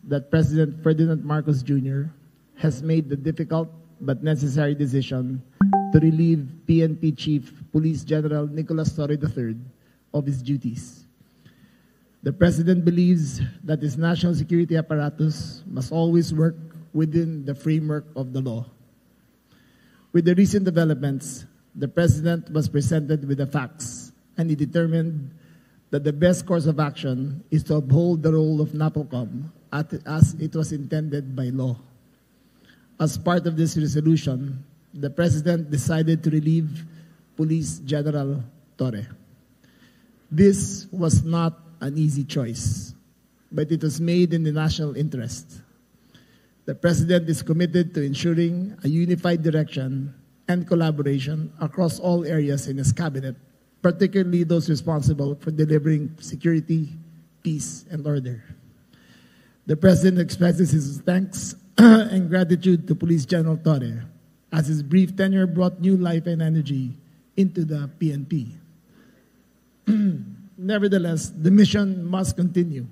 that President Ferdinand Marcos Jr. has made the difficult but necessary decision to relieve PNP Chief Police General Nicolas Torre III of his duties. The President believes that his national security apparatus must always work within the framework of the law. With the recent developments, the President was presented with the facts, and he determined that the best course of action is to uphold the role of NAPOCOM as it was intended by law. As part of this resolution, the President decided to relieve Police General Torre. This was not an easy choice, but it was made in the national interest. The President is committed to ensuring a unified direction and collaboration across all areas in his cabinet, particularly those responsible for delivering security, peace, and order. The President expresses his thanks and gratitude to Police General Torre, as his brief tenure brought new life and energy into the PNP. Nevertheless, the mission must continue.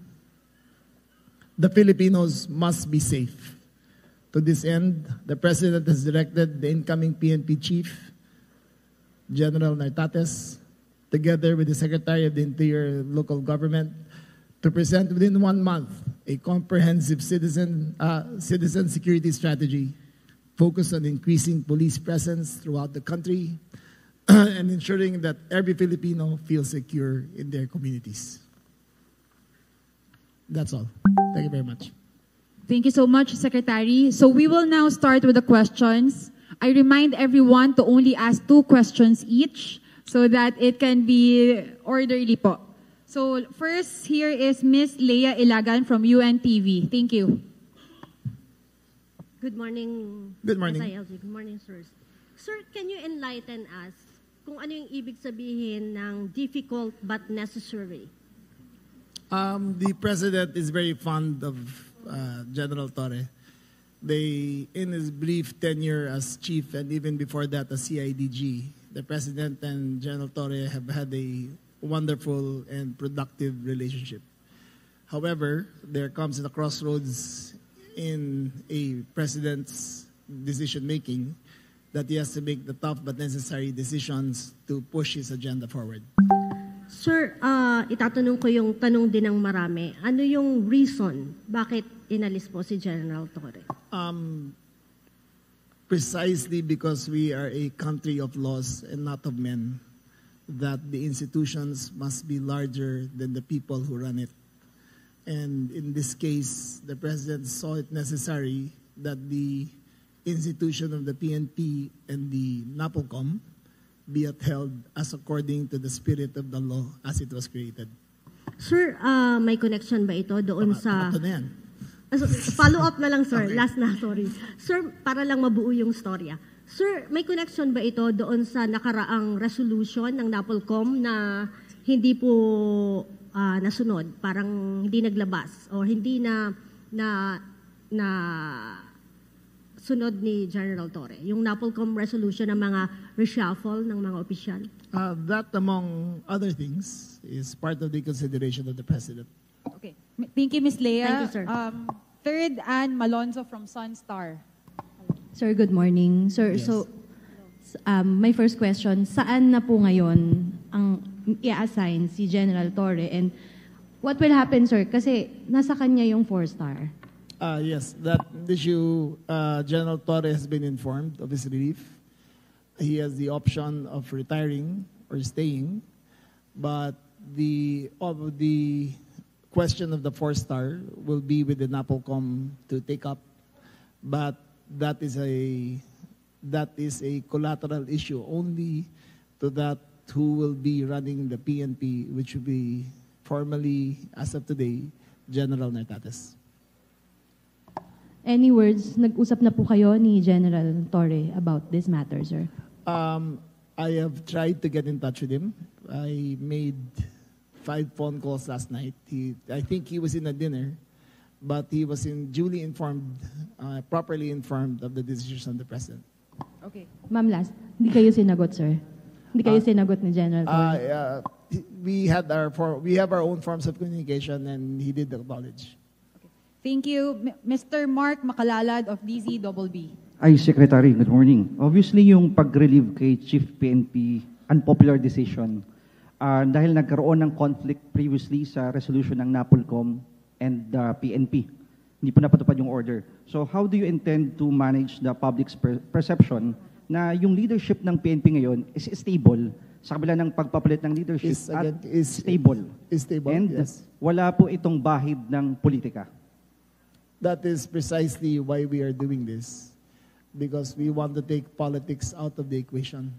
The Filipinos must be safe. To this end, the President has directed the incoming PNP Chief, General Nartates, together with the Secretary of the Interior Local Government, to present within 1 month a comprehensive citizen security strategy focused on increasing police presence throughout the country and ensuring that every Filipino feels secure in their communities. That's all. Thank you very much. Thank you so much, Secretary. So we will now start with the questions. I remind everyone to only ask 2 questions each so that it can be orderly po. So first here is Ms. Leia Ilagan from UNTV. Thank you. Good morning. Good morning. SILG. Good morning, sirs. Sir, can you enlighten us kung ano yung ibig sabihin ng difficult but necessary? The President is very fond of General Torre. In his brief tenure as chief and even before that as CIDG, the President and General Torre have had a wonderful and productive relationship. However, there comes a crossroads in a President's decision-making that he has to make the tough but necessary decisions to push his agenda forward. Sir, itatanong ko yung tanong din ng marami. Ano yung reason bakit inalis po si General Torre? Precisely because we are a country of laws and not of men, that the institutions must be larger than the people who run it. And in this case, the President saw it necessary that the institution of the PNP and the NAPOCOM be upheld as according to the spirit of the law as it was created. Sir, may connection ba ito doon sa... Ito na yan. Follow up na lang, sir. Okay. Last na, sorry. Sir, para lang mabuo yung storya. Sir, may connection ba ito doon sa nakaraang resolution ng NAPOLCOM na hindi po nasunod, parang hindi naglabas o hindi na sunod ni General Torre? Yung NAPOLCOM resolution ng mga reshuffle ng mga opisyal? That, among other things, is part of the consideration of the President. Okay. Thank you, Ms. Leia. Thank you, sir. Third, Ann Malonzo from Sunstar. Sir, good morning. Sir, Yes. so my first question, saan na po ngayon ang i-assign si General Torre, and what will happen, sir? Kasi nasa kanya yung 4-star. Yes, that issue, General Torre has been informed of his relief. He has the option of retiring or staying, but the question of the 4-star will be with the NAPOLCOM to take up, but that is a collateral issue only to that who will be running the PNP, which will be formally, as of today, General Nartates. Any words, nag-usap na po kayo ni General Torre about this matter, sir? I have tried to get in touch with him. I made 5 phone calls last night. I think he was in a dinner, but he was duly informed, properly informed of the decisions of the President. Okay. Ma'am, last, hindi kayo sinagot, sir? Hindi kayo sinagot ni General Torre? We have our own forms of communication, and he did acknowledge. Okay. Thank you. Mr. Mark Makalalad of DZBB. Ay, Secretary, good morning. Obviously, yung pag-relieve kay Chief PNP, unpopular decision, dahil nagkaroon ng conflict previously sa resolution ng NAPOLCOM and the PNP. Hindi po napatupad yung order. So how do you intend to manage the public's perception na yung leadership ng PNP ngayon is stable sa kabila ng pagpapalit ng leadership Is stable? stable, And yes. wala po itong bahid ng politika. That is precisely why we are doing this, because we want to take politics out of the equation.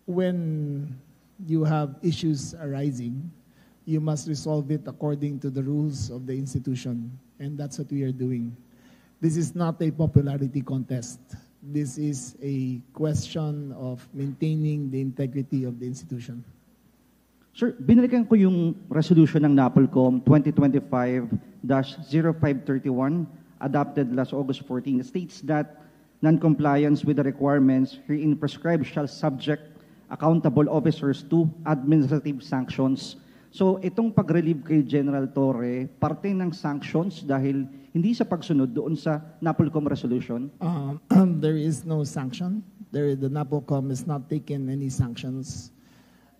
When you have issues arising, you must resolve it according to the rules of the institution, and that's what we are doing. This is not a popularity contest. This is a question of maintaining the integrity of the institution. Sir, binalikan ko yung resolution ng NAPOLCOM 2025-0531 adopted last August 14. It states that non-compliance with the requirements herein prescribed shall subject accountable officers to administrative sanctions. So itong pag-relieve kay General Torre, parte ng sanctions dahil hindi sa pagsunod doon sa NAPOLCOM resolution? There is no sanction. The NAPOLCOM has not taken any sanctions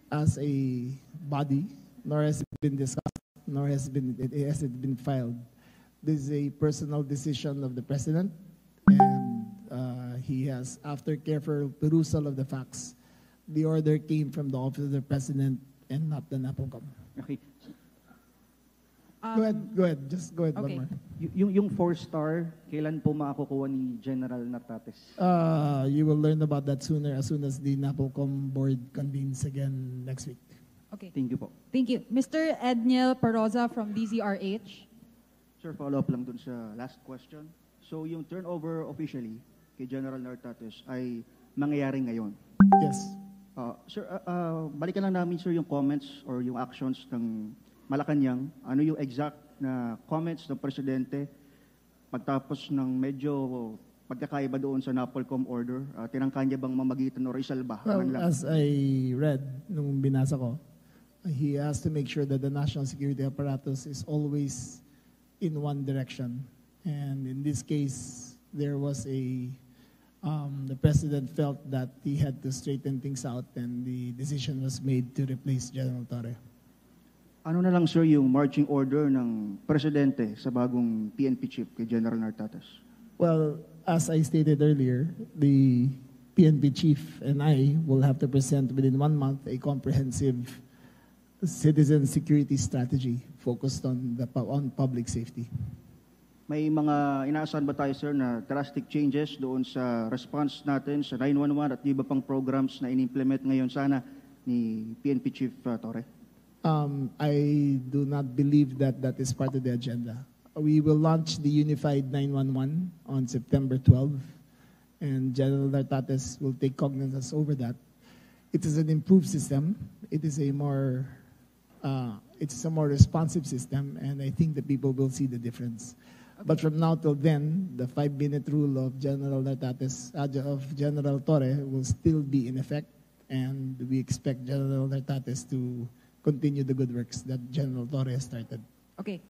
as a body, nor has it been discussed, nor has it been filed. This is a personal decision of the President, and he has, after careful perusal of the facts, the order came from the Office of the President and not the NAPOLCOM. Okay. Go ahead. Just go ahead, Okay. one more. Yung 4-star, kailan po makakukuha ni General Nartates? You will learn about that sooner, as soon as the NAPOLCOM board convenes again next week. Okay. Thank you po. Thank you. Mr. Edniel Paroza from DZRH. Sir, follow-up lang dun sa last question. So, yung turnover officially kay General Nartates ay mangyayari ngayon. Yes. Sir, balikan lang namin, sir, yung comments or yung actions ng Malacanang. Ano yung exact na comments ng Presidente pagtapos ng medyo pagkakaiba doon sa NAPOLCOM order? Tinangka niya bang mamagitan o resolba? Well, as I read nung binasa ko, he has to make sure that the national security apparatus is always in one direction. And in this case, there was the President felt that he had to straighten things out, and the decision was made to replace General Torre. Ano na lang, sir, yung marching order ng Presidente sa bagong PNP chief kay General Nartates? Well, as I stated earlier, the PNP chief and I will have to present within 1 month a comprehensive citizen security strategy focused on public safety. May mga inaasahan ba tayo, sir, na drastic changes doon sa response natin sa 911 at iba pang programs na in-implement ngayon sana ni PNP Chief Torre? I do not believe that that is part of the agenda. We will launch the Unified 911 on September 12, and General Nartates will take cognizance over that. It is an improved system. It is a more responsive system, and I think the people will see the difference. Okay. But from now till then, the 5-minute rule of General Nartates, of General Torre, will still be in effect, and we expect General Nartates to continue the good works that General Torre has started. Okay.